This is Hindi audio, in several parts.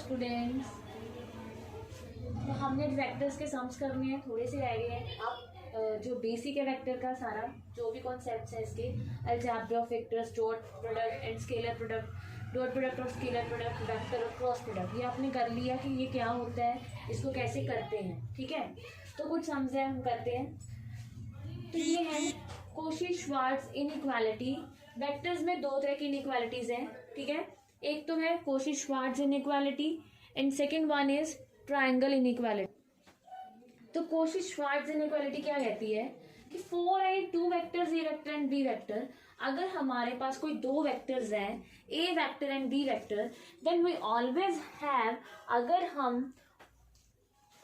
स्टूडेंट्स, तो हमने वेक्टर्स के सम्स करने हैं, थोड़े से रह गए हैं। आप जो बेसिक है वेक्टर का सारा जो भी कॉन्सेप्ट्स है इसके, algebra of vectors, dot product and scalar product, dot product और स्केलर प्रोडक्ट, वेक्टर और क्रॉस प्रोडक्ट, ये आपने कर लिया कि ये क्या होता है, इसको कैसे करते हैं। ठीक है, तो कुछ सम्स है हम करते हैं। तो ये है कोशी-श्वार्ट्ज इनइक्वालिटी। वेक्टर्स में दो तरह की इनइक्वालिटीज हैं। ठीक है, एक तो है Cauchy-Schwarz inequality and second one is triangle inequality. तो कोशी-श्वार्ट्ज इनइक्वालिटी क्या कहती है कि for any two vectors A vector and B vector, अगर हमारे पास कोई दो वेक्टर्स हैं ए vector and B vector, then we always have, अगर हम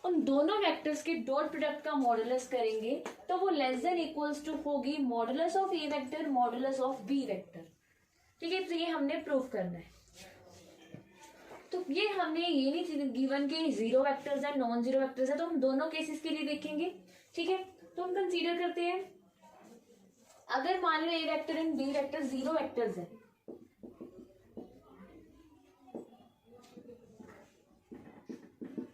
उन दोनों वेक्टर्स के डॉट प्रोडक्ट का मॉडुलस करेंगे तो वो लेस देन इक्वल्स टू होगी modulus of A vector modulus of B vector. ठीक है, तो ये हमने प्रूव करना है। तो ये हमने ये नहीं गिवन के जीरो वेक्टर्स है नॉन जीरो वेक्टर्स है, तो हम दोनों केसेस के लिए देखेंगे। ठीक है, तो हम कंसीडर करते हैं, अगर मान लो A vector and B vector zero vectors है,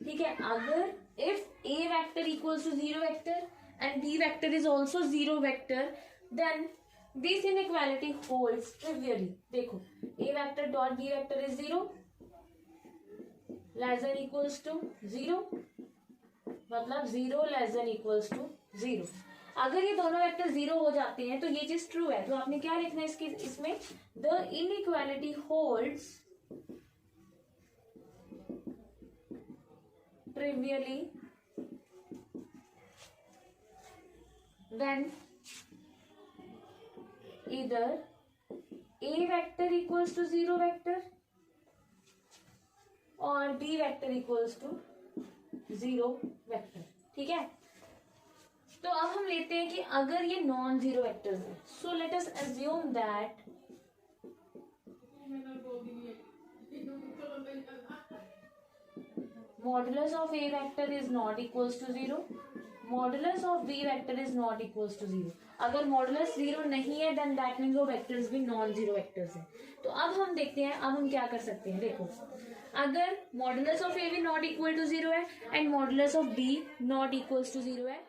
ठीक है, अगर if A vector equals to zero vector and B vector is also zero vector, then this inequality holds trivially. देखो, A vector dot B vector is zero, less than equals to zero, मतलब zero less than equals to zero. अगर ये दोनों वेक्टर जीरो हो जाते हैं तो ये चीज ट्रू है। तो आपने क्या लिखना है इसके इसमें, the inequality holds trivially when either a vector equals to zero vector और b vector equals to zero vector। ठीक है, तो अब हम लेते हैं कि अगर ये नॉन जीरो वेक्टर्स है, so let us assume that modulus of A vector is not equals to zero, modulus of B vector is not equals to zero. अगर मॉडुलस जीरो नहीं है देन दैट मीन्स वो वेक्टर्स भी नॉन जीरो वेक्टर्स हैं। तो अब हम देखते हैं, अब हम क्या कर सकते हैं। देखो, अगर मॉडुलस ऑफ ए भी नॉट इक्वल टू जीरो है and modulus of B not equals to zero है,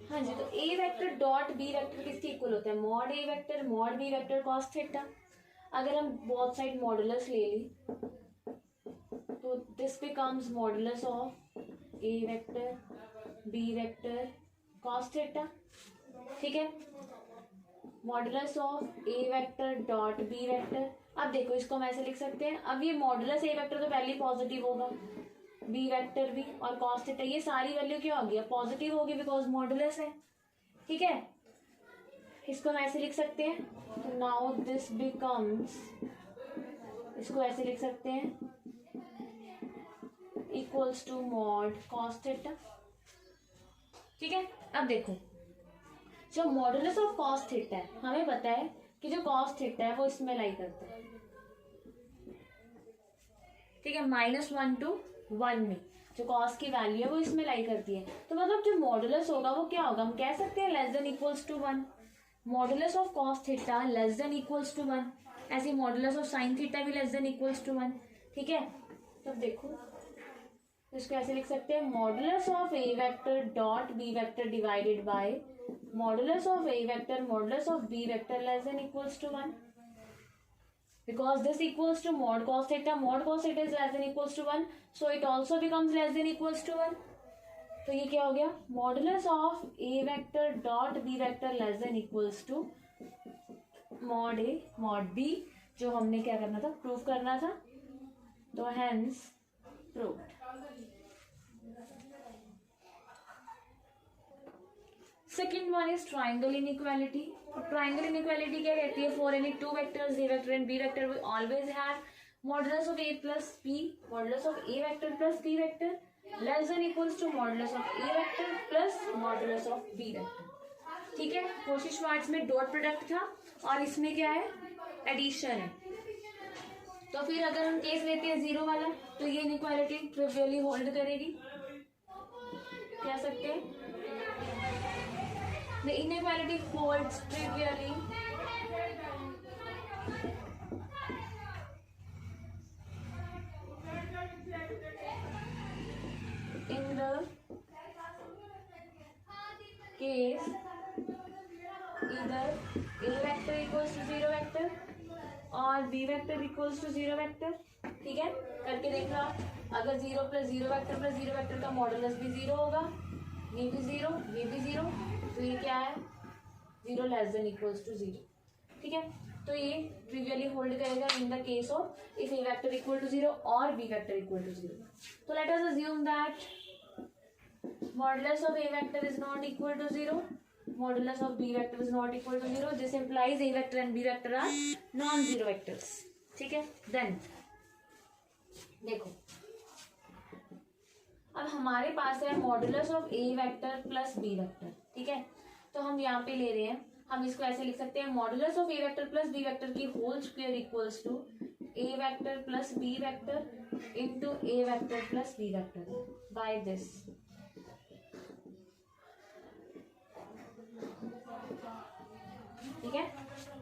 हाँ जी, तो A vector dot B vector किसके इक्वल होता है, मॉड ए vector mod B vector cos theta. अगर हम बोथ साइड मॉडुलस ले ली तो this becomes modulus of A vector B vector cos theta. ठीक है, modulus of A vector dot B vector. अब देखो, इसको हम ऐसे लिख सकते हैं, अब ये मॉडुलस ए वेक्टर तो पहले पॉजिटिव होगा, बी वेक्टर भी, और कॉस थीटा ये सारी वैल्यू क्या होगी, पॉजिटिव होगी बिकॉज मॉडुलस है। ठीक है, इसको हम ऐसे लिख सकते हैं, तो नाउ दिस बिकम्स, इसको ऐसे लिख सकते हैं, equals to mod cos theta. ठीक है, अब देखो, जो मॉडुलस ऑफ कॉस थीटा है, हमें पता है कि जो कॉस थीटा है वो इसमें लाई करता है। ठीक है, -1 to 1 में जो कॉस की वैल्यू है वो इसमें लाई करती है। तो मतलब जो मॉडुलस होगा वो क्या होगा, हम कह सकते हैं less than equals to 1। Modulus of cos theta less than equals to 1, ऐसे मॉडुलस ऑफ साइन थीटा भी लेस देन इक्वल्स टू 1। ठीक है, तो देखो इसको ऐसे लिख सकते हैं, modulus of A vector dot B vector divided by modulus of A vector modulus of B vector less than equals to 1, because this equals to mod cos theta is less than equals to 1, so it also becomes less than equals to 1। तो ये क्या हो गया, modulus of A vector dot B vector less than equals to mod a mod b, जो हमने क्या करना था, प्रूव करना था। तो hence proved. Second one is triangle inequality. Triangle inequality क्या कहती है, for any two vectors A vector and B vector we always have modulus of a plus b modulus of A vector plus B vector less than equals to modulus of A vector plus modulus of B vector. ठीक है, कोशी-श्वार्ट्ज में डॉट प्रोडक्ट था और इसमें क्या है, एडिशन है। तो फिर अगर हम केस लेते हैं जीरो वाला, तो ये इनइक्वालिटी ट्रिवियली होल्ड करेगी। कह सकते हैं the inequality holds trivially case इधर a vector equals to 0 vector और b vector equals to 0 vector. ठीक है, करके देख लो आप। अगर 0 प्लस 0 वेक्टर का मॉडुलस भी 0 होगा, ये भी 0, ये भी 0, तो ये क्या है 0 लेस देन इक्वल्स टू 0। ठीक है, तो ये ट्रिवियली होल्ड करेगा in the case of if A vector equal to 0 और बी वेक्टर इक्वल टू 0। तो let us assume that modulus of a vector is not equal to 0, modulus of b vector is not equal to 0, this implies a vector and b vector are non-zero vectors। ठीक है, देन देखो अब हमारे पास है modulus of A vector plus B vector. ठीक है, तो हम यहाँ पे ले रहे हैं, हम इसको ऐसे लिख सकते हैं modulus of A vector plus B vector की whole square equals to A vector plus B vector into A vector plus B vector by this. ठीक है,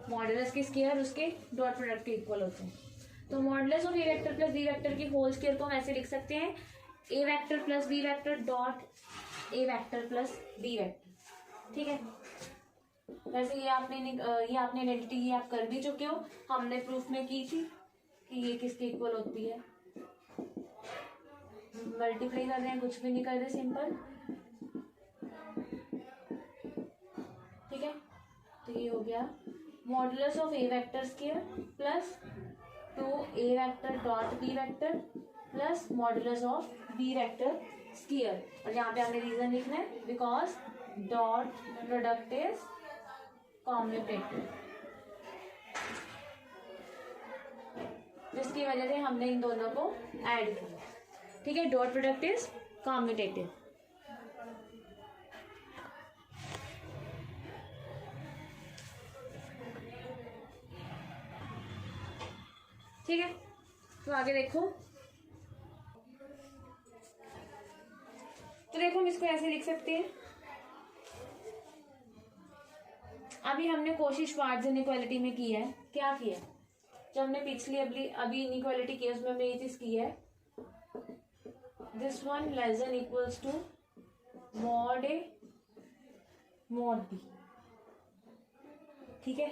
मॉडुलस के स्क्वायर उसके डॉट प्रोडक्ट के इक्वल होते हैं। तो modulus of A vector plus B vector की होल स्क्वायर को हम ऐसे लिख सकते हैं ए vector plus B vector dot A vector plus B vector. ठीक है, वैसे ये आपने आइडेंटिटी ये आप कर भी चुके हो, हमने प्रूफ में की थी कि ये किसके इक्वल होती है। मल्टीप्लाई कर रहे हैं, कुछ भी नहीं कर रहे, सिंपल। ठीक है, तो ये हो गया modulus of A vector square plus 2 A vector dot B vector plus modulus of B vector square. और यहाँ पे हमने रीजन लिखना है because dot product is commutative, जिसकी वजह से हमने इन दोनों को ऐड किया। ठीक है, डॉट प्रोडक्ट इज कॉम्यूटेटिव। ठीक है, तो आगे देखो, तो देखो हम इसको ऐसे लिख सकते हैं। अभी हमने कोशिश श्वार्ट्ज इनइक्वालिटी में की है, क्या किया, जब हमने पिछली अभी इनइक्वालिटी की उसमें हमने ये चीज की है, this one less than equals to mod a mod b. ठीक है,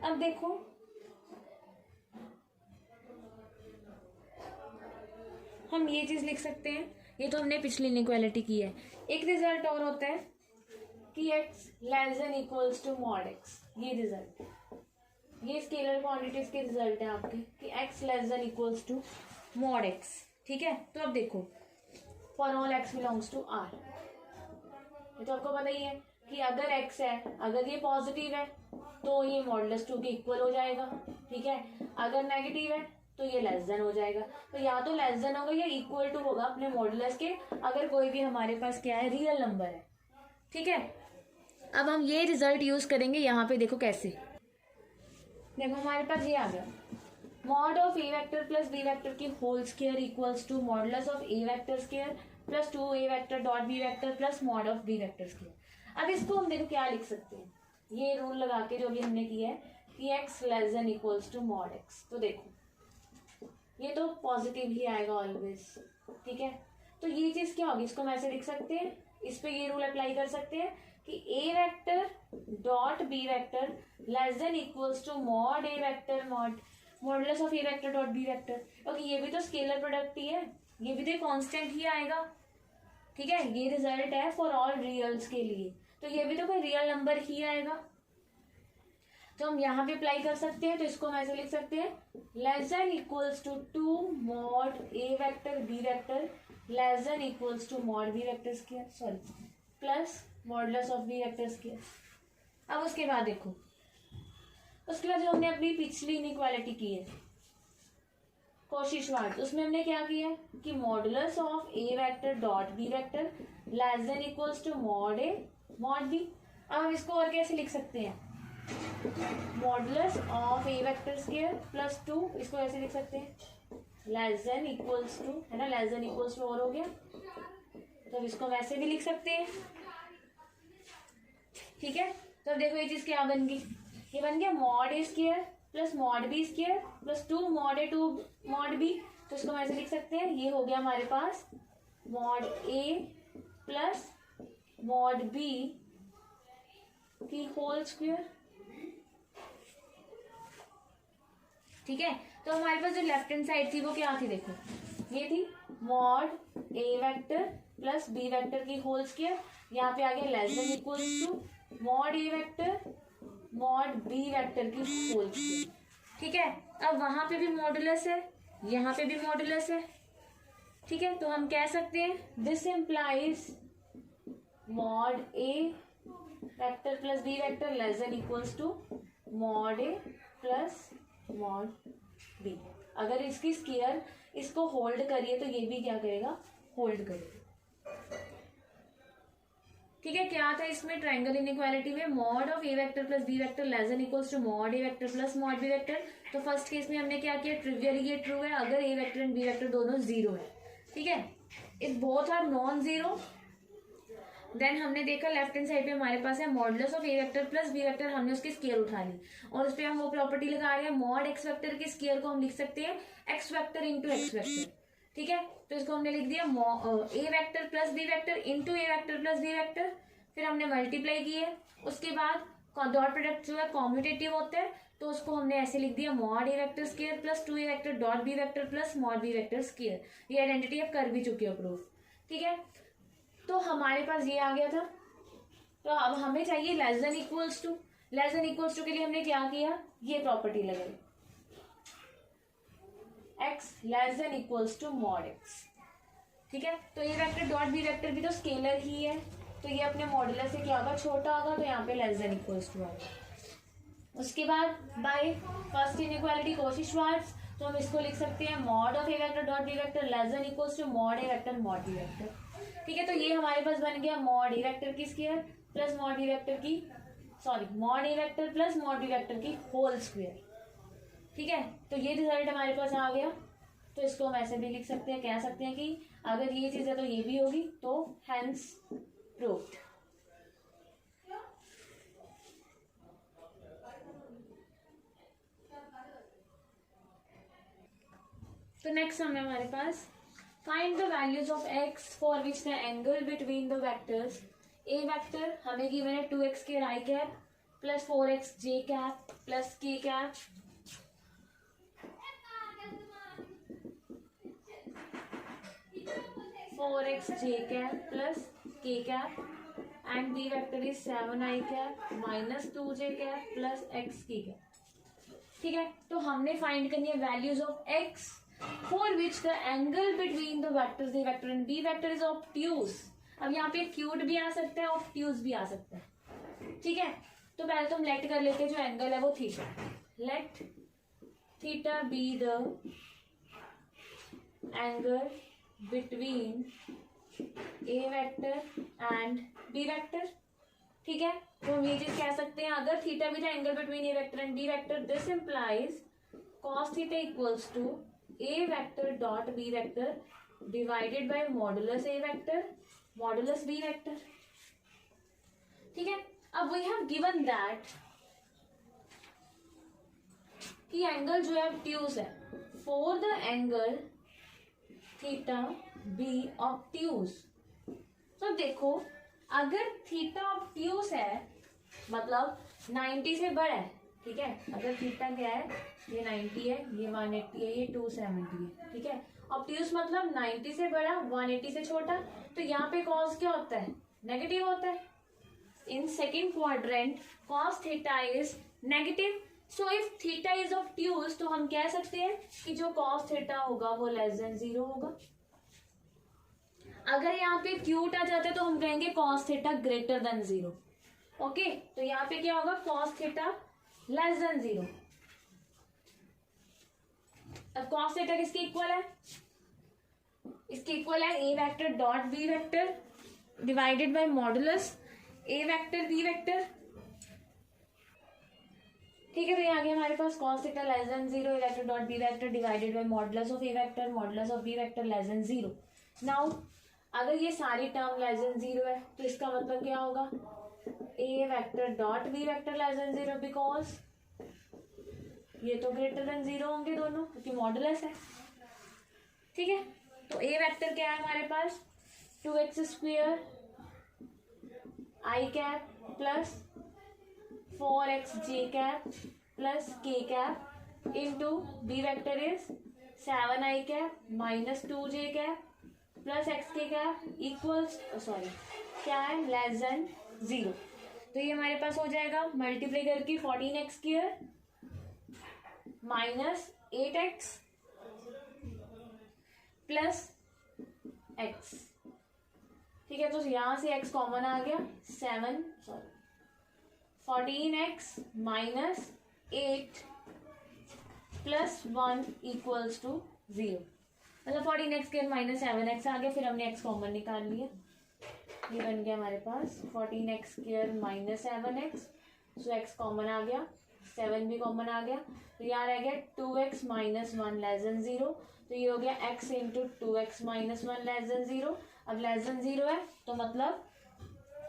अब देखो हम ये चीज लिख सकते हैं, ये तो हमने पिछली इनइक्वालिटी की है। एक रिजल्ट और होता है कि x less than equals to mod x, ये रिजल्ट, ये स्केलर क्वांटिटीज के रिजल्ट है आपके कि x less than equals to mod x। ठीक है, तो अब देखो for all x belongs to r, ये तो आपको पता ही है कि अगर x है, अगर ये पॉजिटिव है तो ये मॉडुलस 2 के इक्वल हो जाएगा। ठीक है, अगर नेगेटिव है तो ये लेस देन हो जाएगा, तो या तो लेस देन होगा या इक्वल टू होगा अपने मॉडुलस के, अगर कोई भी हमारे पास क्या है रियल नंबर है। ठीक है, अब हम ये रिजल्ट यूज करेंगे यहाँ पे, देखो कैसे, देखो हमारे पास ये आ गया mod of A vector plus B vector की whole square equals to modulus of A vector square plus 2 A vector dot B vector plus mod of B vector square. अब इसको हम देखो क्या लिख सकते हैं, ये रूल लगा के जो भी हमने किया है कि x less than equals to mod x। तो देखो ये तो पॉजिटिव ही आएगा ऑलवेज। ठीक है, तो ये चीज क्या होगी, इसको हम ऐसे लिख सकते हैं, इस पे ये रूल अप्लाई कर सकते हैं कि a vector dot b vector less than equals to mod a vector modulus of a vector dot b vector, क्योंकि ये भी तो स्केलर प्रोडक्ट ही है, ये भी तो कांस्टेंट ही आएगा। ठीक है, ये रिजल्ट है फॉर ऑल रियल्स के लिए, तो ये भी तो कोई रियल नंबर ही आएगा, तो हम यहाँ पे अप्लाई कर सकते हैं। तो इसको हम ऐसे लिख सकते हैं less than equals to 2 mod A vector B vector less than equals to mod B vector square, sorry plus modulus of B vector square. अब उसके बाद देखो, उसके बाद जो हमने अपनी पिछली इनइक्वालिटी की है कोशी-श्वार्ट्ज, उसमें हमने क्या किया है कि modulus of A vector dot B vector less than equals to mod a mod b. अब हम इसको और कैसे लिख सकते हैं, modulus of A vector square plus 2, इसको ऐसे लिख सकते हैं लेस देन इक्वल्स टू, है ना, लेस देन इक्वल्स टू और हो गया, तो इसको वैसे भी लिख सकते हैं। ठीक है, तो अब देखो ये चीज क्या बन गई, ये बन गया mod A square plus mod B square plus 2 mod A 2 mod B, तो इसको हम ऐसे लिख सकते हैं, ये हो गया हमारे पास mod a plus mod B की होल स्क्वायर। ठीक है, तो हमारे पास जो लेफ्ट हैंड साइड थी वो क्या थी, देखो ये थी मॉड ए वेक्टर प्लस बी वेक्टर की होल स्क्वायर, यहाँ पे आ गया less than equals to mod A vector mod B vector की होल स्क्वायर। ठीक है, अब वहां पे भी मॉडुलस है, यहाँ पे भी मॉडुलस है। ठीक है, तो हम कह सकते हैं this implies mod A vector plus B vector less than equals to mod a plus mod b. अगर इसकी स्क्वायर इसको होल्ड करिए तो ये भी क्या करेगा, होल्ड करेगा। ठीक है, क्या था इसमें ट्रायंगल इनइक्वालिटी में, mod of A vector plus B vector less than equals to mod A vector plus mod B vector. तो फर्स्ट केस में हमने क्या किया, ट्रिवियली ये ट्रू है अगर a vector and B vector दोनों जीरो है। ठीक है, if both are non zero then हमने देखा लेफ्ट हैंड साइड पे हमारे पास है modulus of A vector plus B vector, हमने उसकी स्क्वायर उठा ली और उस पर हम वो प्रॉपर्टी लगा रहे हैं, मॉड एक्स वेक्टर की स्क्वायर को हम लिख सकते हैं x vector into x vector. ठीक है, तो इसको हमने लिख दिया a vector plus B vector into A vector plus B vector, फिर हमने मल्टीप्लाई किए, उसके बाद डॉट प्रोडक्ट जो है कॉम्यूटेटिव होता है तो उसको हमने ऐसे लिख दिया मॉड ए vector square plus 2a vector dot B vector plus mod B vector square. ये आइडेंटिटी अब कर भी चुकी हो प्रूफ। ठीक है, तो हमारे पास ये आ गया था। तो अब हमें चाहिए less than equals to, less than equals to के लिए हमने क्या किया, ये प्रॉपर्टी लगाई x less than equals to mod x। ठीक है, तो ये वेक्टर डॉट बी वेक्टर भी तो स्केलर ही है तो ये अपने मॉडुलस से क्या होगा, छोटा होगा, तो यहाँ पे लेस देन इक्वल्स टू आएगा। उसके बाद बाय फर्स्ट इनइक्वालिटी कोशिश-वार्स तो हम इसको लिख सकते हैं mod of A vector dot B vector less than equals to mod A vector mod B vector. ठीक है, तो ये हमारे पास बन गया मॉड ए वेक्टर की square plus mod B vector की मॉड ए vector plus mod B vector की होल स्क्वायर। ठीक है, तो ये रिजल्ट हमारे पास आ गया। तो इसको हम ऐसे भी लिख सकते हैं, कह सकते हैं कि अगर ये चीज है तो ये भी होगी, तो हेंस प्रूव्ड। तो नेक्स्ट हम है हमारे पास find the values of x for which the angle between the vectors A vector हमें गिवन है 2x के i cap plus 4x j cap plus k cap, 4x j cap plus k cap and b vector is 7i cap minus 2j cap plus x k cap. ठीक है, तो हमने फाइंड करनी है values of x for which the angle between the vectors a vector and b vector is obtuse। अब यहाँ पे क्यूट भी आ सकता है, ऑब्ट्यूज भी आ सकता है। ठीक है, तो पहले तो हम लेट कर लेते हैं जो एंगल है वो theta, let theta be the angle between a vector and B vector. ठीक है, तो हम ये चीज कह सकते हैं अगर theta be the angle between a vector and B vector this implies cos theta equals to a vector dot b vector divided by modulus a vector modulus b vector। ठीक है, अब we have given that कि एंगल जो है obtuse है, for the angle theta b obtuse। तो देखो अगर थीटा obtuse है मतलब 90 से बड़ा है। ठीक है, अगर थीटा क्या है, ये 90 है, ये 180 है, ये 270 है। ठीक है, ऑब्ट्यूज मतलब 90 से बड़ा 180 से छोटा, तो यहाँ पे कॉस क्या होता है, नेगेटिव होता है। In second quadrant cos theta is negative, so if theta is obtuse तो हम कह सकते हैं कि जो कॉस थीटा होगा वो लेस देन 0 होगा। अगर यहाँ पे क्यूट आ जाता है तो हम कहेंगे cos theta greater than 0। Okay, तो यहाँ पे क्या होगा, कॉस थीटा लेस देन 0। अब कॉस थीटा किसके इक्वल है, इसके इक्वल है a vector dot B vector divided by modulus a vector B vector. ठीक है, तो यहाँ आ गया हमारे पास cos theta less than 0 a vector dot B vector divided by modulus of A vector modulus of B vector less than 0। Now अगर ये सारी टर्म लेस देन 0 है तो इसका मतलब क्या होगा, a vector dot B vector less than 0 because ये तो ग्रेटर देन 0 होंगे दोनों क्योंकि मॉडुलस है। ठीक है, तो ए वेक्टर क्या है हमारे पास 2x square i cap plus 4x j cap plus k cap into b vector is 7i cap minus 2j cap plus x k cap equals sorry क्या है लेस देन 0। तो ये हमारे पास हो जाएगा मल्टीप्लाई करके 14x square minus 8x plus x। ठीक है, तो यहाँ से x कॉमन आ गया 14x minus 8 plus 1 equals to 0। मतलब 14x स्क्वायर माइनस 7x आ गया, फिर हमने x कॉमन निकाल लिया। ये बन गया हमारे पास 14x स्क्वायर माइनस 7x, सो x कॉमन आ गया, 7 भी कॉमन आ गया, तो यहाँ रह गया 2x माइनस 1 लेस देन 0। तो ये हो गया x into 2x minus 1 less than 0। अब लेस देन 0 है तो मतलब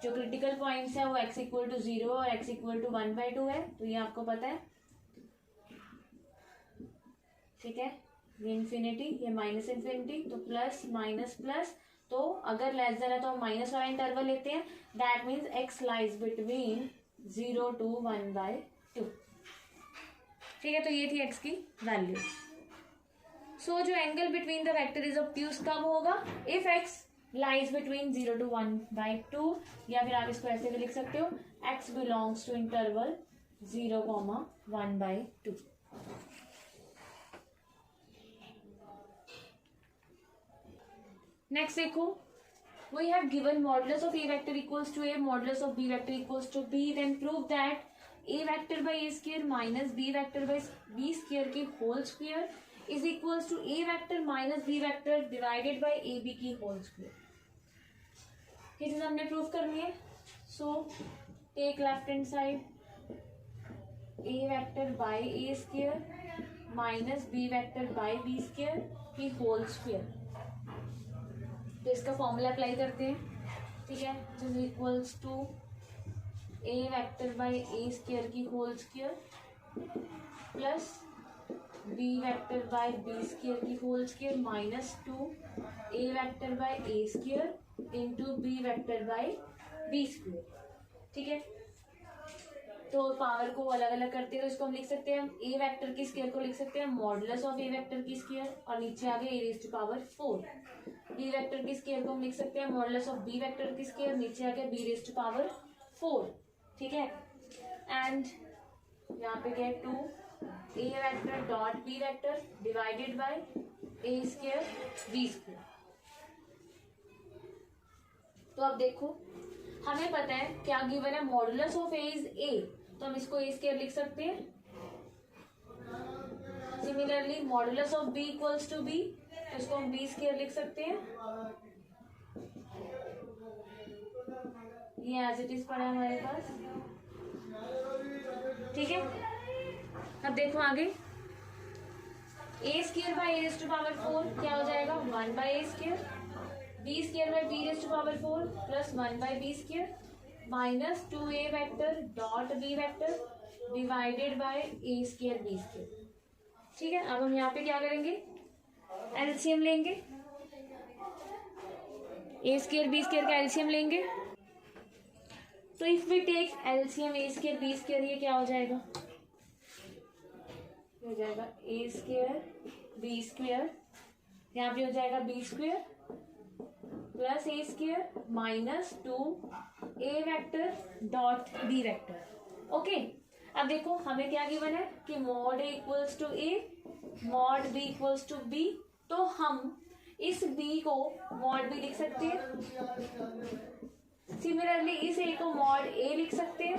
जो क्रिटिकल पॉइंट्स है वो x इक्वल टू 0 और x इक्वल टू 1/2 है, तो ये आपको पता है। ठीक है, ये इन्फिनिटी, ये माइनस इन्फिनिटी, तो प्लस माइनस प्लस, तो अगर लेस देन है तो हम माइनस वाला इंटरवल लेते हैं। That means x lies between 0 to 1/2। ठीक है, तो ये थी x की वैल्यू। सो जो angle between the vector is obtuse कब होगा? If x lies between 0 to 1/2, या फिर आप इसको ऐसे भी लिख सकते हो x belongs to interval 0, 1/2। Next देखो, we have given modulus of a vector equals to a, modulus of b vector equals to b, then prove that a vector by a square minus b vector by b square की whole square is equals to a vector minus b vector divided by ab की whole square। ये चीज हमने प्रूव करनी है। So take left hand side, a vector by a square minus b vector by b square की whole square। तो इसका फॉर्मूला अप्लाई करते हैं। ठीक है, जो equals to A vector by a square की whole square plus B vector by b square की whole square minus 2 A vector by a square into b vector by b square. ठीक है, तो पावर को अलग अलग करते हैं, तो इसको हम लिख सकते हैं, ए वेक्टर की स्क्वायर को लिख सकते हैं मॉडुलस ऑफ ए वेक्टर की स्क्वायर, और नीचे आगे a raise to power 4। B vector की स्क्वायर को हम लिख सकते हैं मॉडुलस ऑफ बी वेक्टर की स्क्वायर, नीचे आगे बी रेज़ टू पावर 4। ठीक है, एंड यहाँ पे क्या है 2 ए vector dot B vector divided by a square b square. तो अब देखो, हमें पता है क्या गिवन है, modulus of a is a, तो हम इसको ए स्क्वायर लिख सकते हैं। Similarly modulus of b equals to b, तो इसको हम बी स्क्वायर लिख सकते हैं। ये एज इट इज पड़ा है हमारे पास। ठीक है, अब देखो आगे, a square by a raise to power 4 क्या हो जाएगा 1 by a square, b square by b raise to power 4 plus 1 by b square minus 2a vector dot B vector divided by a square b square. ठीक है, अब हम यहाँ पे क्या करेंगे, एलसीएम लेंगे, ए स्क्वायर बी स्क्वायर का एलसीएम लेंगे। तो if we take LCM a square b square, ये क्या हो जाएगा, हो जाएगा ए स्क्वायर बी स्क्वायर, यहाँ पे हो जाएगा b square plus a square minus 2 A vector dot B vector. Okay, अब देखो हमें क्या गिवन है कि mod a equals to a, mod b equals to b, तो हम इस बी को मॉड बी लिख सकते हैं। सिमिलरली इस ए को मॉड ए लिख सकते हैं।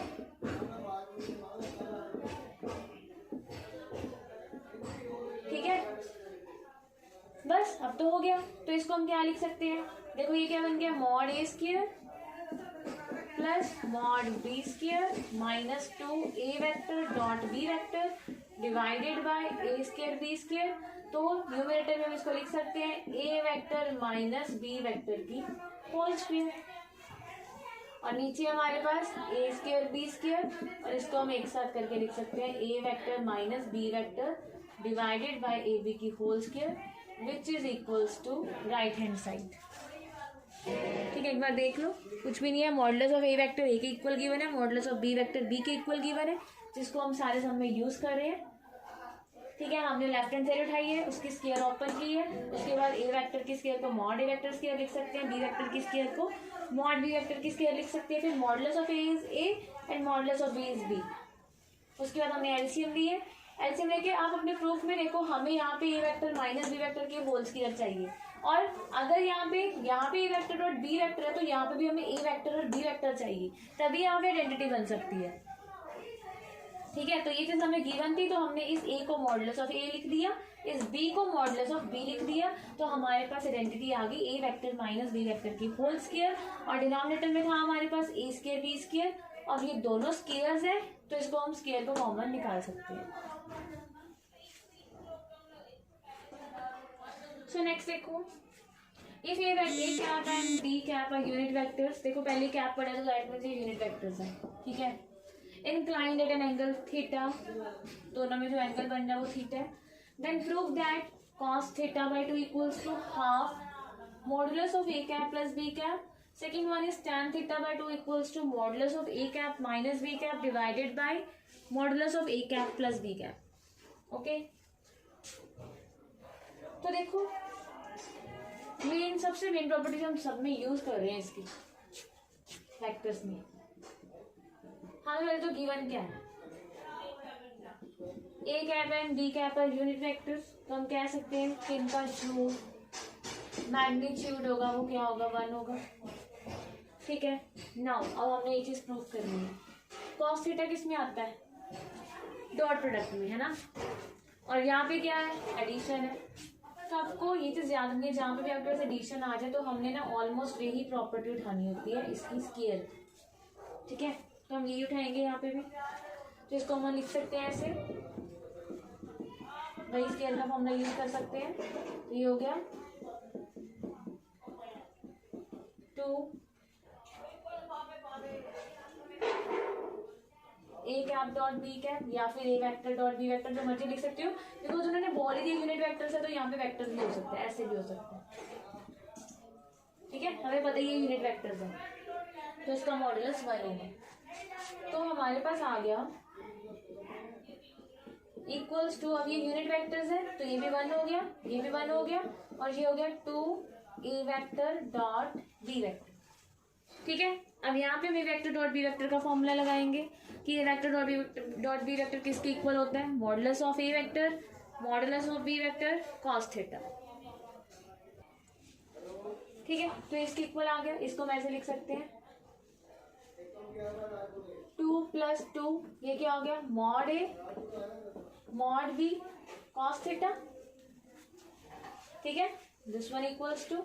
ठीक है, बस अब तो हो गया। तो इसको हम क्या लिख सकते हैं, देखो ये क्या बन गया, mod A square plus mod B square minus 2 A vector dot B vector divided by a square b square. तो न्यूमरेटर में हम इसको लिख सकते हैं ए वेक्टर माइनस बी वेक्टर की होल स्क्वायर, और नीचे हमारे पास ए स्क्वायर बी स्क्वायर, और इसको हम एक साथ करके लिख सकते हैं ए vector minus b vector divided by a b की whole square which is equals to right hand side. ठीक है, एक बार देख लो, कुछ भी नहीं है। Modulus of A vector a के इक्वल गिवन है, modulus of B vector b के इक्वल गिवन है, जिसको हम सारे सम में यूज कर रहे हैं। ठीक है, हमने लेफ्ट हैंड साइड उठाई है, उसकी स्केयर ओपन की है, उसके बाद ए वेक्टर की स्केयर को मॉड ए वेक्टर स्केयर लिख सकते हैं, बी वेक्टर की स्केयर को मॉड बी वेक्टर की स्केयर लिख सकते हैं। फिर modulus of a is a and modulus of b is b. उसके बाद हमने एलसीएम ली है, एलसीएम लेके आप अपने प्रूफ में देखो, हमें यहाँ पे ए वेक्टर माइनस बी वेक्टर के होल स्केयर चाहिए, और अगर यहाँ पे ए वेक्टर डॉट बी वेक्टर है तो यहाँ पे भी हमें ए वेक्टर और बी वेक्टर चाहिए, तभी यहाँ पे आइडेंटिटी बन सकती है। ठीक है, तो ये चीज हमें गिवन थी, तो हमने इस ए को मॉडुलस ऑफ ए लिख दिया, इस बी को मॉडुलस ऑफ बी लिख दिया, तो हमारे पास आइडेंटिटी आ गई ए वेक्टर माइनस बी वेक्टर की होल स्केयर, और डिनोमिनेटर में था हमारे पास ए स्केयर बी स्केयर, और ये दोनों स्केयर्स है तो इसको हम स्केयर को कॉमन निकाल सकते हैं। सो नेक्स्ट देखो, if a cap and b cap are unit vectors, देखो पहले कैप पढ़ा तो दैट मींस ये यूनिट वेक्टर्स है। ठीक है, inclined at an angle theta, दोनों में जो एंगल बन रहा है वो थीटा है। Then prove that cos theta by 2 equals to half modulus of a cap plus b cap. Second one is tan theta by 2 equals to modulus of a cap minus b cap divided by modulus of a cap plus b cap. Okay, तो देखो सबसे मेन प्रॉपर्टीज हम सब में यूज कर रहे हैं इसकी वेक्टर्स में। हमें तो गिवन क्या है, a cap and b cap are unit vectors, तो हम कह सकते हैं कि इनका जो मैग्नीट्यूड होगा वो क्या होगा, 1 होगा। ठीक है, नाउ अब हमने ये चीज प्रूव करनी है। कॉस थीटा किस में आता है, डॉट प्रोडक्ट में, है ना, और यहाँ पे क्या है, एडिशन है। तो आपको ये चीज याद रखनी है, जहाँ पे भी आपके पास एडिशन आ जाए तो हमने ना ऑलमोस्ट यही प्रॉपर्टी उठानी होती है इसकी स्केयर। ठीक है, तो हम यही उठाएंगे यहाँ पे भी, तो इसको हम लिख सकते हैं ऐसे, वही स्केयर का फॉर्मूला यूज कर सकते हैं। तो ये हो गया 2 A cap dot B cap, या फिर ए वेक्टर डॉट बी वेक्टर, जो मर्जी लिख सकते हो, बिकॉज उन्होंने बोल ही दिया यूनिट वेक्टर से, तो यहाँ पे वेक्टर भी हो सकता है, ऐसे भी हो सकता है। ठीक है, हमें पता ही है यूनिट वेक्टर्स है, तो इसका मॉडुलस 1 होगा। तो हमारे पास आ गया इक्वल्स टू, अब ये यूनिट वेक्टर्स है तो ये भी 1 हो गया, ये भी 1 हो गया, और ये हो गया 2 ए वेक्टर डॉट बी वेक्टर। ठीक है, अब यहाँ पे हम a vector dot B vector का फॉर्मूला लगाएंगे कि a vector dot B vector किसके इक्वल होता है, modulus of A vector modulus of B vector cos theta. ठीक है, तो इसके इक्वल आ गया, इसको हम ऐसे लिख सकते हैं 2 + 2, ये क्या हो गया, mod a mod b cos theta. ठीक है, दिस वन इक्वल्स टू,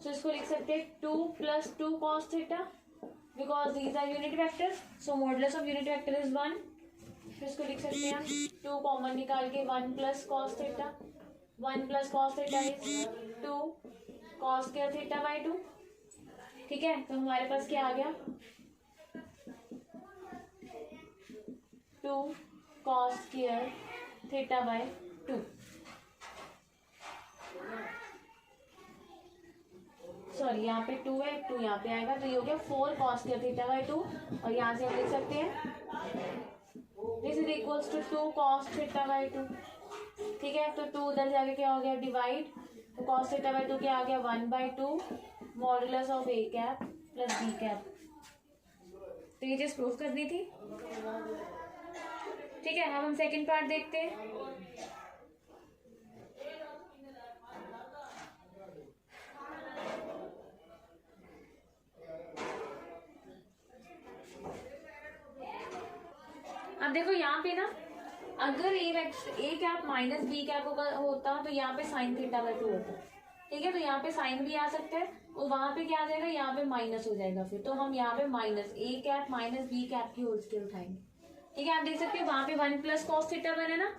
तो इसको लिख सकते हैं 2 + 2 cos theta, because these are unit vectors, so modulus of unit vector is 1। फिर इसको लिख सकते हैं 2 कॉमन निकाल के 1 + cos theta, 1 + cos theta is 2 cos square theta by 2। ठीक है, तो हमारे पास क्या आ गया, 2 cos square theta by 2। Sorry, यहाँ पे 2 है, 2 यहाँ पे आएगा, तो ये हो गया 4 cos स्क्वायर थीटा बाई 2, और यहाँ से हम लिख सकते हैं this is equals to 2 cos theta by 2। ठीक है, तो 2 उधर जाके क्या हो गया, डिवाइड, तो cos थीटा बाई 2 क्या आ गया, 1/2 modulus of a cap plus b cap. तो ये चीज प्रूफ करनी थी। ठीक है, अब हम सेकंड पार्ट देखते हैं। अब देखो यहाँ पे ना, अगर ए कैप माइनस बी कैप होता तो यहाँ पे साइन थीटा बाई 2 होता। ठीक है, तो यहाँ पे साइन भी आ सकता है, और वहां पे क्या आ जाएगा, यहाँ पे माइनस हो जाएगा, फिर तो हम यहाँ पे माइनस ए कैप माइनस बी कैप की होल स्केयर उठाएंगे। ठीक है, आप देख सकते हो वहां पे 1 + cos थीटा बने ना,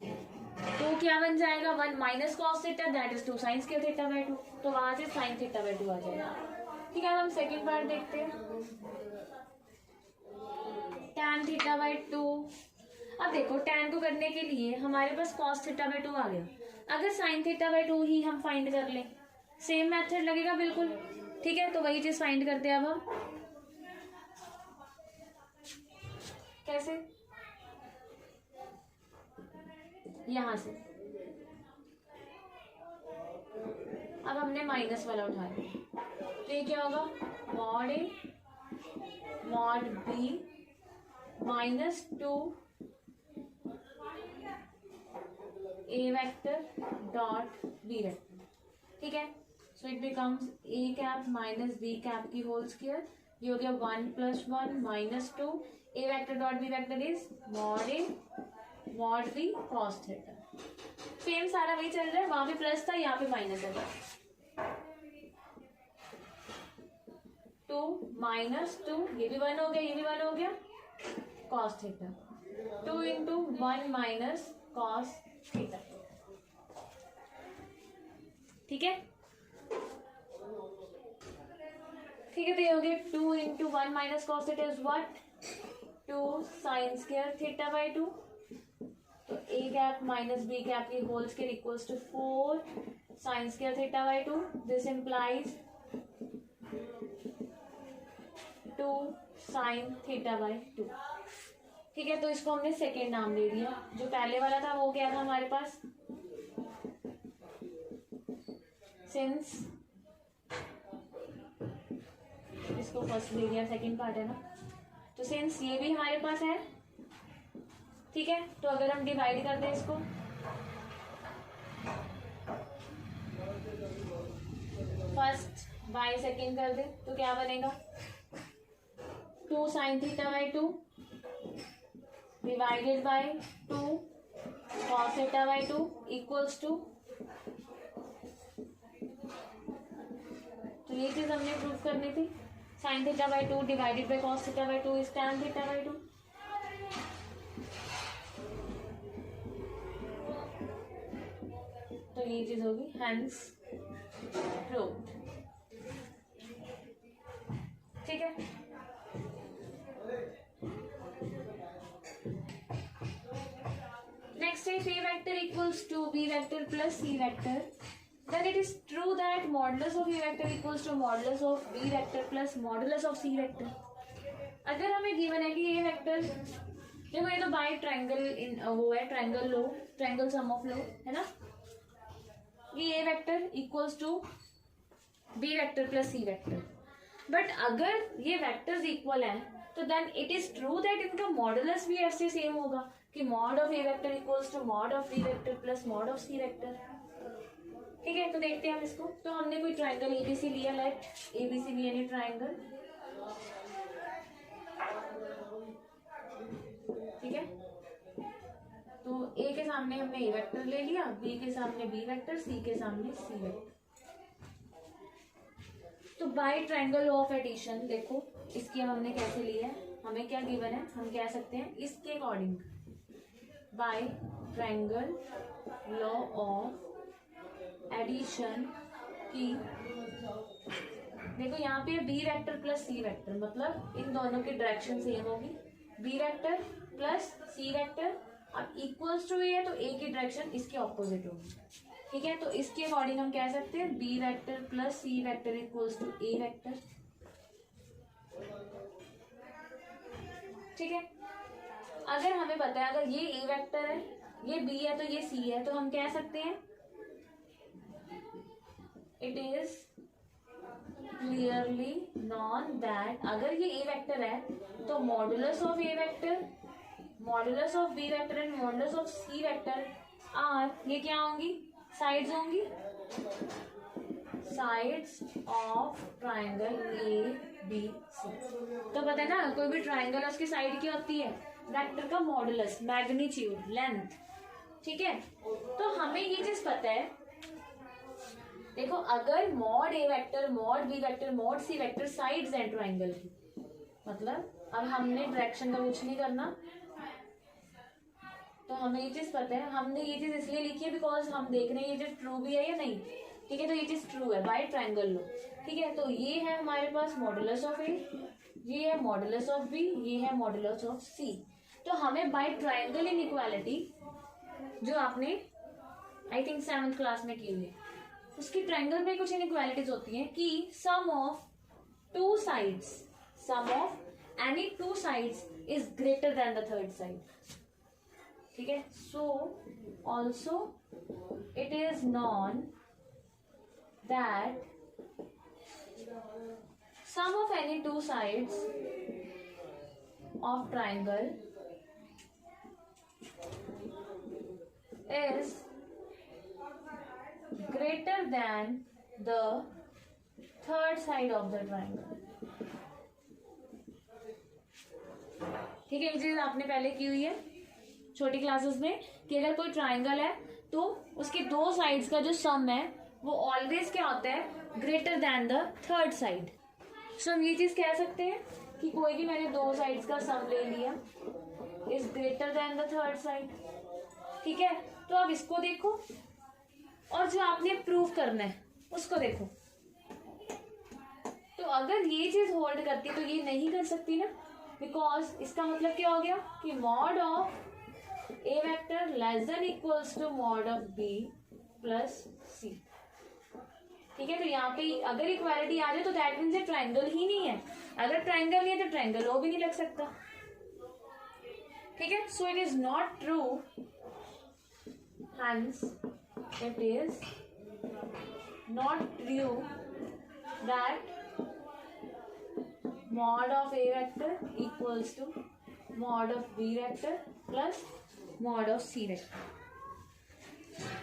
तो क्या बन जाएगा, 1 - cos theta that is 2 sin square theta by 2, तो वहां से sin थीटा बाई 2 आ जाएगा। ठीक है, अब हम सेकेंड पार्ट देखते हैं, tan थीटा बाई 2। अब देखो tan को करने के लिए हमारे पास cos थीटा बाई 2 आ गया, अगर साइन थीटा बाई 2 ही हम फाइंड कर लें, सेम मेथड लगेगा बिल्कुल, ठीक है। तो वही चीज फाइंड करते हैं अब हम। कैसे? यहां से अब हमने माइनस वाला उठाया, तो ये क्या होगा, mod a mod b minus 2 A vector dot B vector, ठीक है। So it becomes a cap minus b cap की होल स्क्वायर, ये हो गया 1 + 1 -2 ए vector dot B vector is mod a mod b cos theta. Same सारा वही चल रहा है, वहां पे प्लस था, यहाँ पे माइनस है। 2 -2 ये भी 1 हो गया, ये भी 1 हो गया, cos theta 2 × 1 minus cos theta, ठीक है। ठीक है, तो ये हो गया 2 × 1 minus cos theta is what, 2 sine square theta by 2। तो a cap minus b cap की whole square equals to 4 sine square theta by 2। This implies 2 sine theta by 2, ठीक है। तो इसको हमने सेकेंड नाम दे दिया। जो पहले वाला था वो क्या था हमारे पास, सिंस, इसको फर्स्ट ले लिया, सेकेंड पार्ट है ना। तो सिंस ये भी हमारे पास है, ठीक है। तो अगर हम डिवाइड कर दें इसको, फर्स्ट बाय सेकेंड कर दें, तो क्या बनेगा, 2 sine theta by 2 divided by 2 cos theta by 2 equals to, तो ये चीज हमने प्रूव करनी थी, sine theta by 2 divided by cos theta by 2 is tan theta by 2। तो ये चीज होगी, हेंस प्रूव्ड, ठीक है। नेक्स्ट है a vector equals to b vector plus c vector, then it is true that modulus of a vector equals to modulus of b vector plus modulus of c vector। अगर हमें गिवन है कि a वेक्टर, देखो ये तो बाय ट्रायंगल इन वो है, triangle law, triangle sum of law है ना, ये a vector equals to b vector plus c vector. But अगर ये वेक्टर्स इक्वल हैं तो then it is true that इनका मॉडुलस भी ऐसे सेम होगा कि mod of A vector equals to mod of B vector plus mod of c vector, ठीक है। तो देखते हैं हम इसको। तो हमने कोई ट्रायंगल एबीसी लिया, let ABC be any triangle, ठीक है। तो ए के सामने हमने ए वेक्टर ले लिया, बी के सामने बी वेक्टर, सी के सामने सी वेक्टर। तो by triangle law of addition देखो इसकी अब हमने कैसे लिया है, हमें क्या गिवन है, हम कह सकते हैं इसके according by triangle law of addition की, देखो यहाँ पे b vector plus c vector, मतलब इन दोनों की डायरेक्शन सेम होगी, b vector plus c vector, अब इक्वल्स टू ए है तो ए की डायरेक्शन इसके ऑपोजिट होगी, ठीक है। तो इसके अकॉर्डिंग हम कह सकते हैं b vector plus c vector equals to A vector, ठीक है। अगर हमें पता है अगर ये ए वेक्टर है, ये बी है तो ये सी है, तो हम कह सकते हैं it is clearly known that, अगर ये ए वेक्टर है तो modulus of A vector, modulus of B vector and modulus of c vector are, ये क्या होंगी, साइड्स होंगी, sides of triangle a b c. तो पता है ना कोई भी ट्राइंगल उसकी साइड क्या होती है, वेक्टर का मॉडुलस, मैग्नीट्यूड, लेंथ, ठीक है। तो हमें ये चीज पता है, देखो अगर मॉड ए vector mod B vector mod c vector sides हैं ट्राइंगल की, मतलब अब हमने डायरेक्शन का कुछ नहीं करना, तो हमें ये चीज पता है, हमने ये चीज इसलिए लिखी है बिकॉज हम देख रहे हैं ये चीज ट्रू भी है या नहीं, ठीक है। तो ये चीज ट्रू है बाय ट्रायंगल लो, ठीक है। तो ये है हमारे पास मॉडुलस ऑफ ए, ये है मॉडुलस ऑफ बी, ये है मॉडुलस ऑफ सी। तो हमें बाय ट्रायंगल इनइक्वालिटी जो आपने आई थिंक 7th क्लास में की हुई है। उसकी ट्रायंगल में कुछ इनइक्वालिटीज होती हैं कि sum of two sides, sum of any two sides is greater than the third side. ठीक है, so also it is known that sum of any two sides of triangle is greater than the third side of the triangle। ठीक है, ये चीज आपने पहले की हुई है छोटी क्लासेस में कि अगर कोई ट्राइंगल है तो उसके दो साइड्स का जो सम है वो ऑलवेज क्या होता है, greater than the third side. So हम ये चीज कह सकते हैं कि कोई भी मैंने दो साइड्स का सम ले लिया is greater than the third side. ठीक है, तो अब इसको देखो और जो आपने प्रूव करना है उसको देखो। तो अगर ये चीज होल्ड करती है तो ये नहीं कर सकती ना, बिकॉज इसका मतलब क्या हो गया कि mod of A vector less than equals to mod of b plus c. ठीक है, तो यहाँ पे अगर इक्वालिटी आ जाए तो दैट मीन्स ये ट्रायंगल ही नहीं है। अगर ट्रायंगल नहीं है तो ट्रायंगल वो भी नहीं लग सकता। ठीक है, so it is not true, hence it is not true that mod of a vector equals to mod of b vector plus mod of c vector।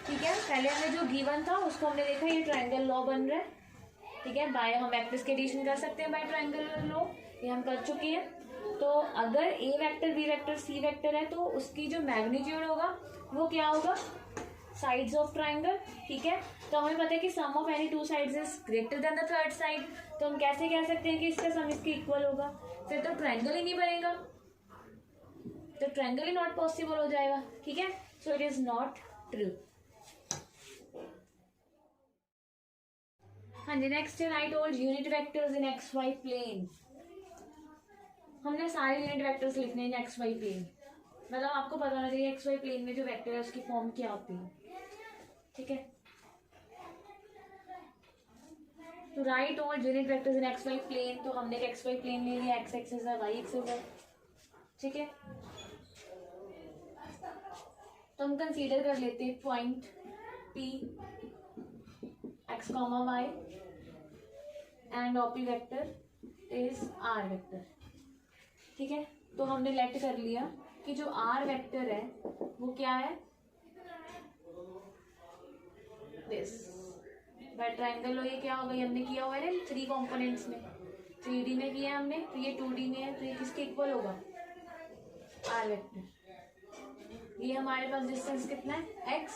ठीक है, पहले हमने जो गिवन था उसको हमने देखा, ये ट्रायंगल लॉ बन रहा है। ठीक है, बाय हम वेक्टर्स के एडिशन कर सकते हैं बाय ट्रायंगल लॉ, ये हम कर चुके हैं। तो अगर a vector B vector c vector है तो उसकी जो मैग्नीट्यूड होगा वो क्या होगा, साइड्स ऑफ ट्रायंगल। ठीक है, तो हमें पता है कि sum of any two sides is greater than the third side, तो हम कैसे कह सकते हैं कि इसका सम इसके इक्वल होगा, फिर तो ट्रायंगल ही नहीं बनेगा, तो ट्रायंगल ही नॉट पॉसिबल हो जाएगा। ठीक है, so it is not true. हाँ जी, नेक्स्ट है write all unit vectors in x y plane. हमने सारे यूनिट वेक्टर्स लिखने हैं एक्स वाई प्लेन, मतलब आपको पता होना चाहिए एक्स वाई प्लेन में जो वेक्टर है उसकी फॉर्म क्या होती है। ठीक है, तो right all unit vectors in x y plane, तो हमने एक एक्स वाई प्लेन ले लिया, एक्स एक्सिस है, वाई एक्सिस है। ठीक है, तो हम कंसीडर कर लेते हैं point P x comma y and OP vector is r vector. ठीक है, तो हमने लेट कर लिया कि जो आर वेक्टर है वो क्या है, दिस बाय ट्रायंगल। और ये क्या होगा, ये हमने किया हुआ है ना 3 कंपोनेंट्स में, 3D में किया हमने, तो ये 2D में है, तो ये किसके इक्वल होगा, आर वेक्टर। ये हमारे पास डिस्टेंस कितना है x,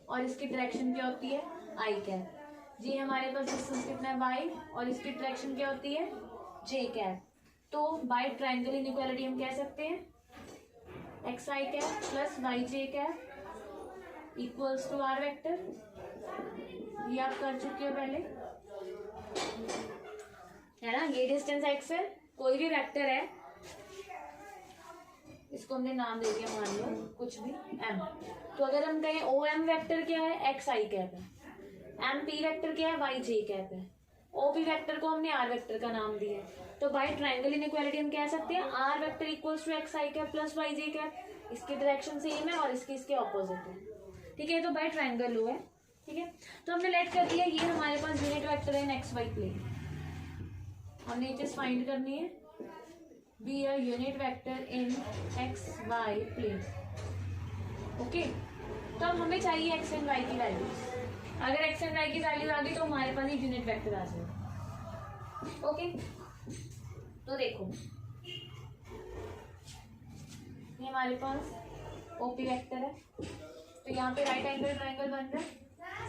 और इसकी डायरेक्शन क्या होती है i कैप। जी हमारे पास डिस्टेंस कितना है y, और इसकी डायरेक्शन क्या होती है j कैप। तो बाय ट्रायंगल इनइक्वालिटी हम कह सकते हैं x i cap plus y j cap equals to r vector. ये आप कर चुके हो पहले, है ना। ये डिस्टेंस एक्स है, कोई भी वेक्टर है, इसको हमने नाम दे दिया, मान लो कुछ भी एम। तो अगर हम कहें ओ एम वेक्टर क्या है, एक्स आई कैप है, एम पी वेक्टर क्या है, वाई जे कैप है, ओ पी वेक्टर को हमने आर वेक्टर का नाम दिया है। तो बाय ट्रायंगल इनइक्वालिटी हम कह सकते हैं r vector equals to x i cap plus y j cap. इसकी डायरेक्शन सेम है और इसके ऑपोजिट है। ठीक है, तो बाय ट्रायंगल लो है। ठीक है, तो हमने लेट कर दिया, ये हमारे पास यूनिट वेक्टर है इन एक्स वाई प्लेन। हमने ये चीज फाइंड करनी है, be a unit vector in x y plane. Okay, तो अब हमें चाहिए एक्स एंड वाई की वैल्यूज। अगर एक्स एंड वाई की वैल्यू आ गई तो हमारे पास एक यूनिट वेक्टर आ जाएगा। ओके, तो देखो ये हमारे पास ओपी वेक्टर है, तो यहाँ पे राइट एंगल ट्रायंगल बन रहा है।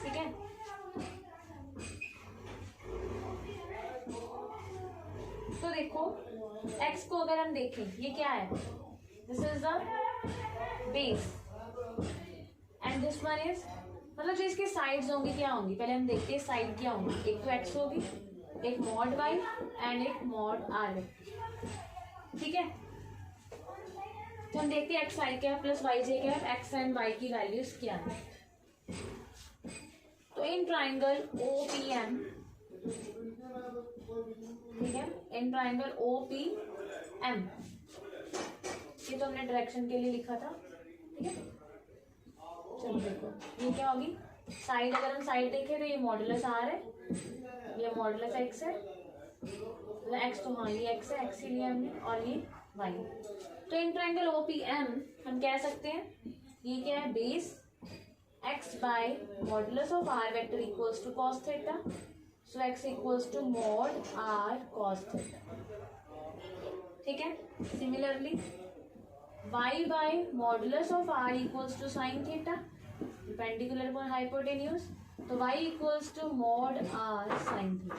ठीक है, तो देखो x को अगर हम देखें, ये क्या है, this is the base and this one is, मतलब जो इसके साइड्स होंगी क्या होंगी, पहले हम देखते हैं साइड क्या होंगी। एक तो x होगी, एक मॉड y एंड एक मॉड r वेक्टर। ठीक है, तो हम देखते हैं x i cap plus y j cap, x and y की वैल्यूज क्या है। तो इन ट्राइंगल OPM, ठीक है, इन ट्राइंगल OPM, ये तो हमने डायरेक्शन के लिए लिखा था, ठीक है। चलो देखो ये क्या होगी, साइड, अगर हम साइड देखें तो ये मॉडुलस R है, ये मॉडुलस X है, एक्स तो हाँ ये x है, x ही लिया हमने, और ये y। तो इन ट्राइंगल OPM हम कह सकते हैं ये क्या है, base x by modulus of r vector equals to cos theta, so x equals to mod r cos theta, ठीक है। Similarly y by modulus of r equals to sin theta, perpendicular upon hypotenuse, तो y equals to mod r sin theta,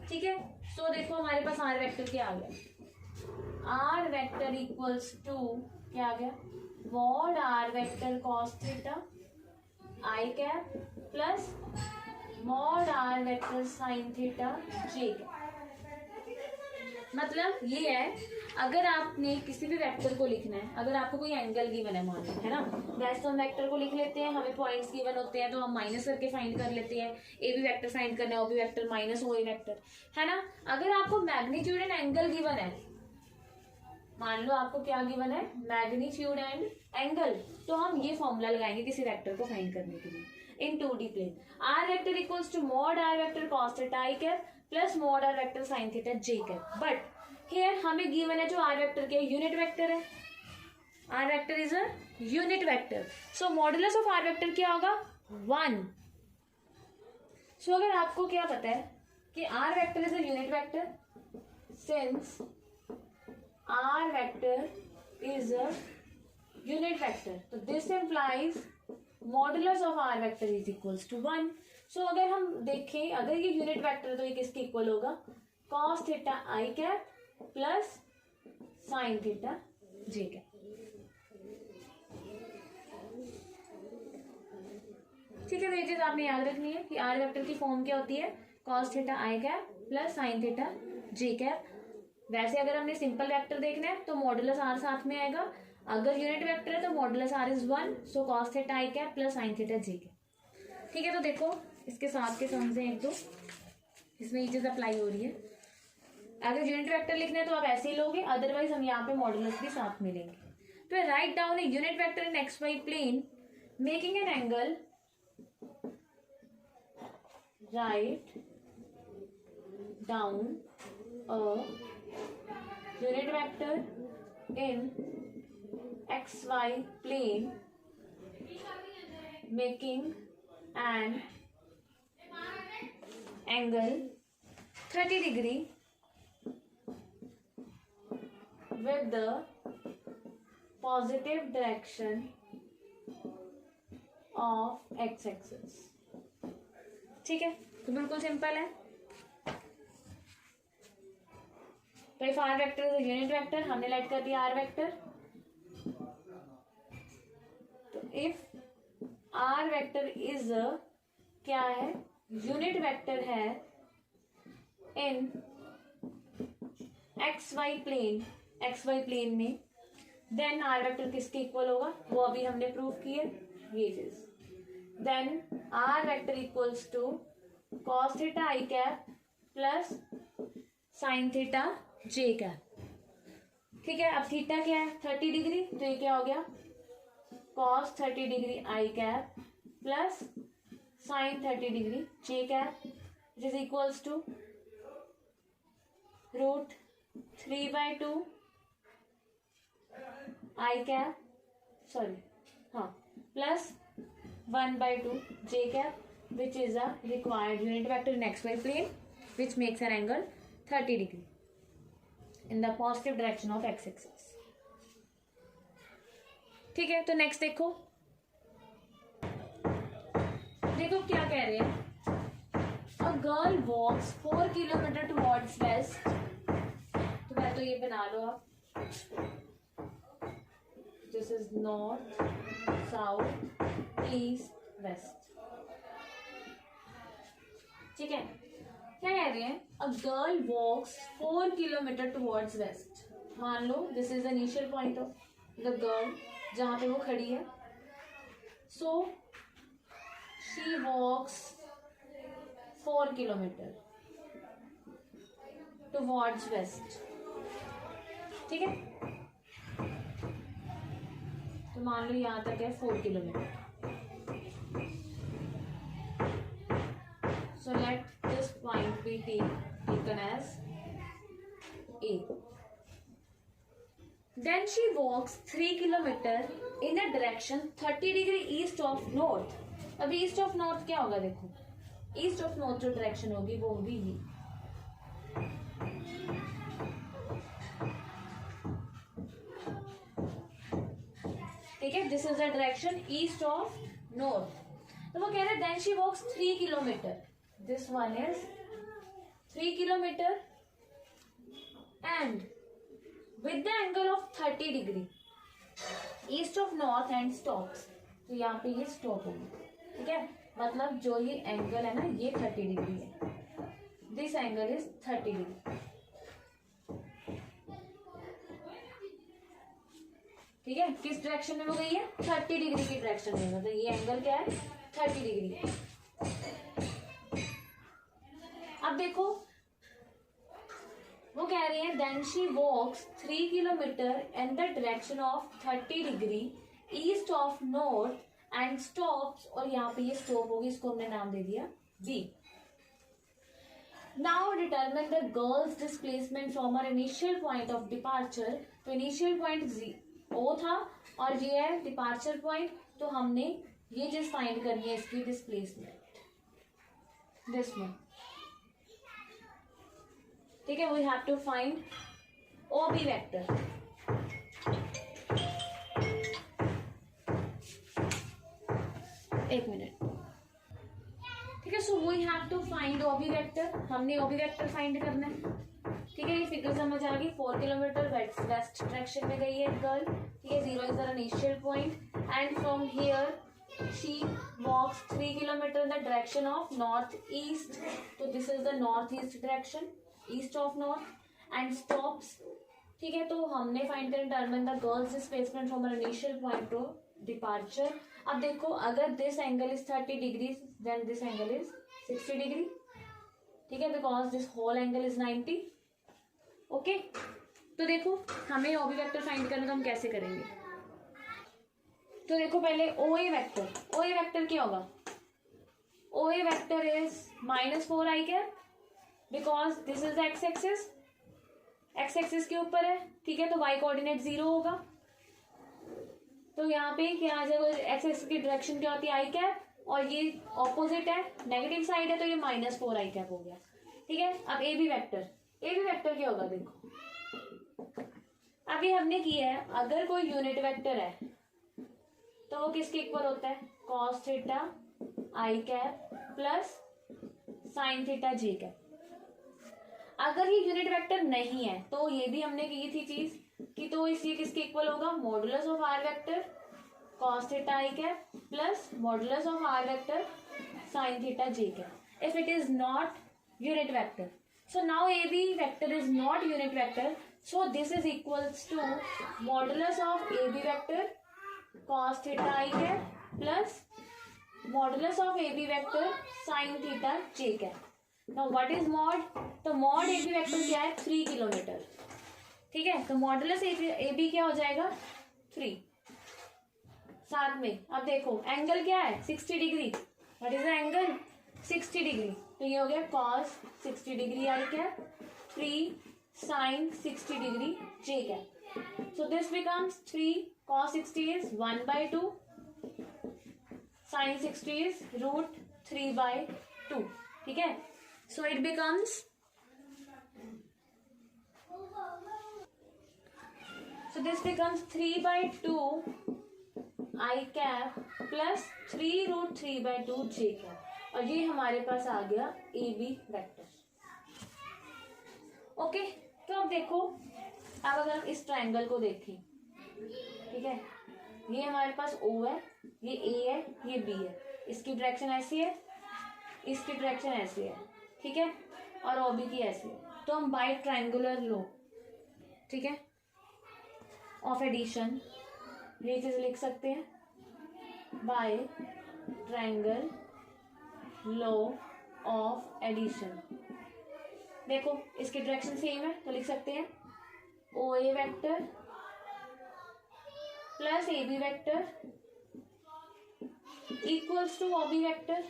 ठीक है। सो देखो हमारे पास r वेक्टर क्या आ गया, r वेक्टर इक्वल्स टू क्या आ गया, mod r vector cos theta i cap plus mod r vector sin theta j cap. मतलब ये है, अगर आपने किसी भी वेक्टर को लिखना है, अगर आपको कोई एंगल गिवन है मान लो, है ना, वैसे तो हम वेक्टर को लिख लेते हैं, हमें पॉइंट्स गिवन होते हैं तो हम माइनस करके फाइंड कर लेते हैं, ए बी वेक्टर फाइंड करना है, ओ B vector minus O a vector, है ना। अगर आपको मैग्नीट्यूड एंड एंगल गिवन है, मान लो आपको क्या गिवन है, मैग्नीट्यूड एंड एंगल, तो हम ये फॉर्मूला लगाएंगे किसी वेक्टर को फाइंड करने के लिए in 2D plane, r vector equals to mod r vector cos theta i cap plus mod r vector sine theta j cap. But here हमें गिवन है जो आर वेक्टर के यूनिट वेक्टर है, r vector is a unit vector, so modulus of r vector क्या होगा, 1। सो अगर आपको क्या पता है कि r vector is a unit vector, since r vector is a unit vector, तो this implies modulus of r vector is equals to 1। So अगर हम देखें, अगर ये यूनिट वेक्टर है तो ये किसके इक्वल होगा, cos theta i cap plus sine theta j cap, ठीक है। तो ये चीज आपने याद रखनी है कि आर वेक्टर की फॉर्म क्या होती है, cos theta i cap plus sine theta j cap. वैसे अगर हमने सिंपल वेक्टर देखना है तो मॉडुलस आर साथ में आएगा, अगर यूनिट वेक्टर है तो modulus r is 1, so cos theta i cap plus sine theta j cap, ठीक है। तो देखो इसके साथ के सम्स हैं एक दो, इसमें ये चीज अप्लाई हो रही है। अगर यूनिट वेक्टर लिखना है तो आप ऐसे ही लोगे, अदरवाइज हम यहाँ पे मॉडुलस भी साथ में लेंगे। तो write down a unit vector in x y plane making an angle, write down a unit vector in x y plane making an angle 30 degree with the positive direction of x-axis, ठीक है। तो बिल्कुल सिंपल है। तो if r vector is unit vector, हमने लाइट कर दिया आर वेक्टर, तो इफ आर वेक्टर इज क्या है, यूनिट वेक्टर है इन एक्स वाई प्लेन में, देन आर वेक्टर किसके इक्वल होगा, वो अभी हमने प्रूव किए ये चीज। Then r vector equals to cos theta i cap plus sine theta j cap, ठीक है। अब थीटा क्या है, 30 डिग्री, तो ये क्या हो गया, cos 30 degree i cap plus sine 30 degree j cap, it is equals to root 3/2 i cap, sorry हाँ, plus 1/2 j cap, which is a required unit vector in x y plane which makes an angle 30 degree in the positive direction of x axis, ठीक है। तो नेक्स्ट देखो क्या कह रहे हैं, a girl walks 4 kilometre towards west, तो पहले तो ये बना लो आप, this is north south east west, ठीक है। क्या कह रहे हैं, a girl walks 4 kilometre towards west, मान लो this is the initial point of the girl, जहां पे वो खड़ी है, so she walks 4 kilometre towards west, ठीक है। तो मान लो यहाँ तक है 4 kilometre. So let this point be taken as A. Then she walks 3 kilometer in a direction 30 degree east of north. अब ईस्ट ऑफ नॉर्थ क्या होगा, देखो ईस्ट ऑफ नॉर्थ जो डायरेक्शन होगी वो होगी ये, ठीक है। This is the direction east of north. तो वो कह रहे हैं then she walks 3 kilometre, this one is 3 kilometre and with the angle of 30 degree east of north and stops. तो यहाँ पे ये स्टॉप होगी, ठीक है। मतलब जो ये एंगल है ना ये 30 डिग्री है, दिस एंगल इज 30 डिग्री, ठीक है। किस डायरेक्शन में हो गई है, 30 डिग्री की डायरेक्शन में, मतलब ये एंगल क्या है 30 डिग्री है। अब देखो वो कह रही है then she walks 3 kilometre in the direction of 30 degree east of north and stops, और यहाँ पे ये स्टॉप होगी, इसको हमने नाम दे दिया B. Now determine the girl's displacement from her initial point of departure. तो इनिशियल पॉइंट ओ था और ये है डिपार्चर पॉइंट, तो हमने ये चीज फाइंड करनी है इसकी डिस्प्लेसमेंट, दिस वन, ठीक है। We have to find O B vector. एक मिनट, ठीक है। So we have to find O B vector, हमने ओ बी वेक्टर फाइंड करना है, ठीक है। ये फिगर समझ आ गई, 4 किलोमीटर वेस्ट डायरेक्शन में गई है गर्ल, ठीक है। 0 is the initial point and from here she walks 3 kilometre in the direction of north east, तो this is the north east direction, east of north and stops, ठीक है। तो हमने फाइंड करना determine the girl's displacement from her initial point to departure. अब देखो अगर this angle is 30 degree then this angle is 60 degree, ठीक है, because this whole angle is 90, okay. तो देखो हमें ओ बी वेक्टर फाइंड करना, तो हम कैसे करेंगे। तो देखो पहले ओ a vector, O a vector क्या होगा, o a vector is -4 i cap, because this is the x axis, x axis के ऊपर है, ठीक है। तो वाई कोऑर्डिनेट 0 होगा, तो यहाँ पे क्या आ जाएगा, एक्स एक्सिस की डायरेक्शन क्या होती है आई कैप, और ये ऑपोजिट है, नेगेटिव साइड है, तो ये -4 आई कैप हो गया, ठीक है। अब A B vector, A B vector क्या होगा, देखो अभी हमने किया है अगर कोई यूनिट वेक्टर है तो वो किसके इक्वल होता है, cos theta i cap plus sine theta j cap. अगर ये यूनिट वेक्टर नहीं है तो ये भी हमने की थी चीज कि तो इसलिए किसके इक्वल होगा, modulus of r vector cos theta i cap plus modulus of r vector sine theta j cap if it is not unit vector. So now AB vector is not unit vector. So this is equals to modulus of AB vector cos theta I cap plus modulus of AB vector sin theta j cap. Now what is mod? तो mod AB vector क्या है, 3 किलोमीटर, ठीक है। तो मॉडुलस AB क्या हो जाएगा 3, साथ में अब देखो एंगल क्या है 60 degree, what is the angle 60 degree, तो ये हो गया cos 60 degree i cap 3 sin 60 degree j cap. So this becomes 3 cos 60 is 1/2, sin 60 is √3/2, ठीक है। So it becomes, so this becomes 3/2 I cap plus 3√3/2 j cap, और ये हमारे पास आ गया ए बी वेक्टर, ओके। तो अब देखो, अब अगर हम इस ट्रायंगल को देखें, ठीक है, ये हमारे पास O है, ये A है, ये B है, इसकी डायरेक्शन ऐसी है, इसकी डायरेक्शन ऐसी है, ठीक है, और OB की ऐसी है। तो हम बाय ट्रायंगुलर लो, ठीक है, ऑफ एडिशन ये चीज लिख सकते हैं, by triangle law of addition. देखो इसकी डायरेक्शन सेम है तो लिख सकते हैं o a vector plus a b vector equals to o b vector.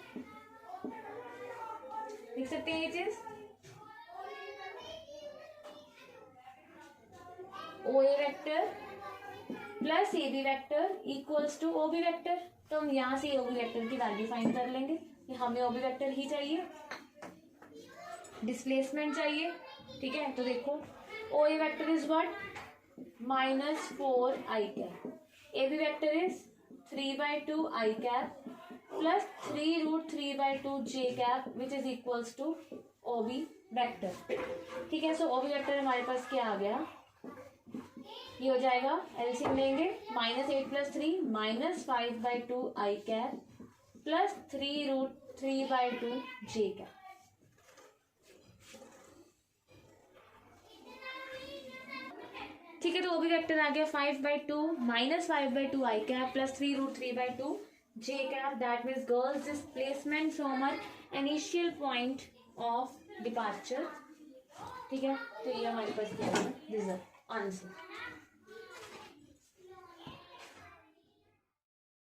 लिख सकते हैं ये चीज o a vector plus a b vector equals to o b vector. तो हम यहां से ओ बी वैक्टर की वैल्यू फाइंड कर लेंगे कि हमें ओ बी वैक्टर ही चाहिए, डिस्प्लेसमेंट चाहिए। ठीक है, तो देखो o a vector is what -4 i cap, a b vector is 3/2 i cap plus 3√3/2 j cap which is equals to o b vector. ठीक है, सो ओ बी वैक्टर हमारे पास क्या आ गया, ये हो जाएगा एलसीएम लेंगे -8 + 3 -5/2 i cap plus 3√3/2 j cap. ठीक है, तो ओ बी वेक्टर आ गया 5/2 -5/2 i cap plus 3√3/2 j cap. That means girl's displacement from her initial point of departure. ठीक है, तो ये हमारे पास क्या है, दिस इज आंसर।